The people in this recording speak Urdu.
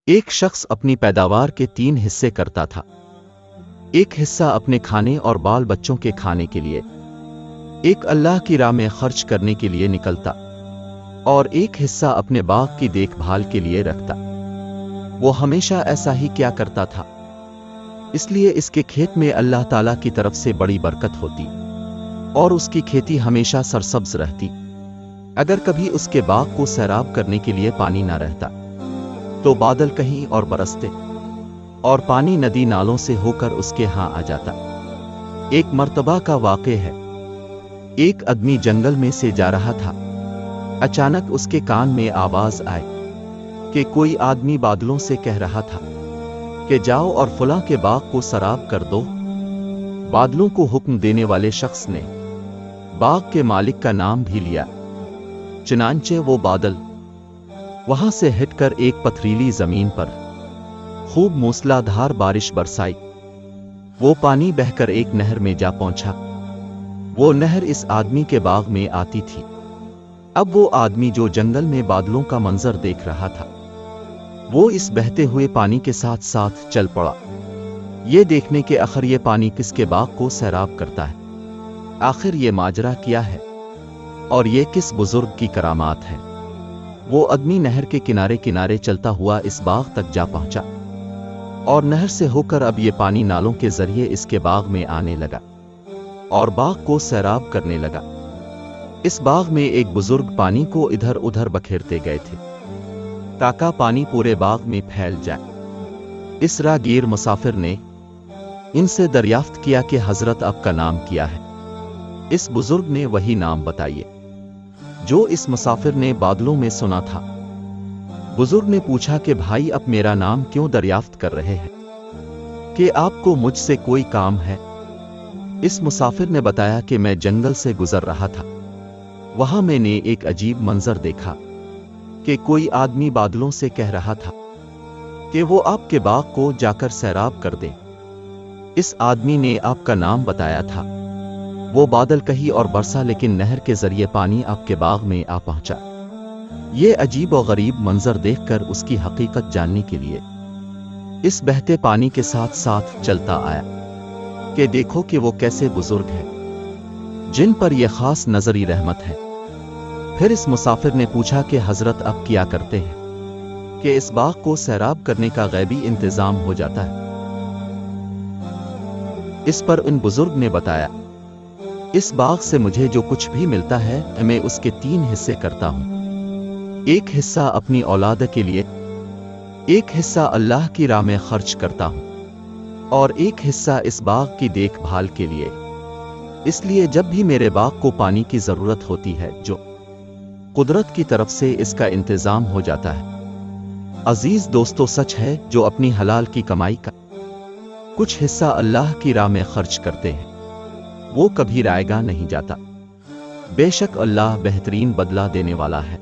ایک شخص اپنی پیداوار کے 3 حصے کرتا تھا۔ ایک حصہ اپنے کھانے اور بال بچوں کے کھانے کے لیے، ایک اللہ کی راہ میں خرچ کرنے کے لیے نکلتا، اور ایک حصہ اپنے باغ کی دیکھ بھال کے لیے رکھتا۔ وہ ہمیشہ ایسا ہی کیا کرتا تھا، اس لیے اس کے کھیت میں اللہ تعالیٰ کی طرف سے بڑی برکت ہوتی اور اس کی کھیتی ہمیشہ سرسبز رہتی۔ اگر کبھی اس کے باغ کو سیراب کرنے کے لیے پانی نہ رہتا تو بادل کہیں اور برستے اور پانی ندی نالوں سے ہو کر اس کے ہاں آ جاتا۔ ایک مرتبہ کا واقعہ ہے، ایک آدمی جنگل میں سے جا رہا تھا۔ اچانک اس کے کان میں آواز آئی کہ کوئی آدمی بادلوں سے کہہ رہا تھا کہ جاؤ اور فلاں کے باغ کو سراب کر دو۔ بادلوں کو حکم دینے والے شخص نے باغ کے مالک کا نام بھی لیا، چنانچہ وہ بادل وہاں سے ہٹ کر ایک پتھریلی زمین پر خوب موسلا دھار بارش برسائی۔ وہ پانی بہہ کر ایک نہر میں جا پہنچا۔ وہ نہر اس آدمی کے باغ میں آتی تھی۔ اب وہ آدمی جو جنگل میں بادلوں کا منظر دیکھ رہا تھا، وہ اس بہتے ہوئے پانی کے ساتھ ساتھ چل پڑا، یہ دیکھنے کہ آخر یہ پانی کس کے باغ کو سیراب کرتا ہے، آخر یہ ماجرا کیا ہے اور یہ کس بزرگ کی کرامات ہے۔ وہ آدمی نہر کے کنارے کنارے چلتا ہوا اس باغ تک جا پہنچا، اور نہر سے ہو کر اب یہ پانی نالوں کے ذریعے اس کے باغ میں آنے لگا اور باغ کو سیراب کرنے لگا۔ اس باغ میں ایک بزرگ پانی کو ادھر ادھر بکھیرتے گئے تھے تاکہ پانی پورے باغ میں پھیل جائے۔ اس راہگیر مسافر نے ان سے دریافت کیا کہ حضرت آپ کا نام کیا ہے؟ اس بزرگ نے وہی نام بتائیے جو اس مسافر نے بادلوں میں سنا تھا۔ بزرگ نے پوچھا کہ بھائی آپ میرا نام کیوں دریافت کر رہے ہیں؟ کہ آپ کو مجھ سے کوئی کام ہے؟ اس مسافر نے بتایا کہ میں جنگل سے گزر رہا تھا، وہاں میں نے ایک عجیب منظر دیکھا کہ کوئی آدمی بادلوں سے کہہ رہا تھا کہ وہ آپ کے باغ کو جا کر سیراب کر دے۔ اس آدمی نے آپ کا نام بتایا تھا۔ وہ بادل کہیں اور برسا، لیکن نہر کے ذریعے پانی آپ کے باغ میں آ پہنچا۔ یہ عجیب و غریب منظر دیکھ کر اس کی حقیقت جاننے کے لیے اس بہتے پانی کے ساتھ ساتھ چلتا آیا کہ دیکھو کہ وہ کیسے بزرگ ہے جن پر یہ خاص نظری رحمت ہے۔ پھر اس مسافر نے پوچھا کہ حضرت آپ کیا کرتے ہیں کہ اس باغ کو سیراب کرنے کا غیبی انتظام ہو جاتا ہے؟ اس پر ان بزرگ نے بتایا، اس باغ سے مجھے جو کچھ بھی ملتا ہے میں اس کے 3 حصے کرتا ہوں۔ ایک حصہ اپنی اولاد کے لیے، ایک حصہ اللہ کی راہ میں خرچ کرتا ہوں، اور ایک حصہ اس باغ کی دیکھ بھال کے لیے، اس لیے جب بھی میرے باغ کو پانی کی ضرورت ہوتی ہے جو قدرت کی طرف سے اس کا انتظام ہو جاتا ہے۔ عزیز دوستو، سچ ہے جو اپنی حلال کی کمائی کا کچھ حصہ اللہ کی راہ میں خرچ کرتے ہیں وہ کبھی رائے گا نہیں جاتا۔ بے شک اللہ بہترین بدلہ دینے والا ہے۔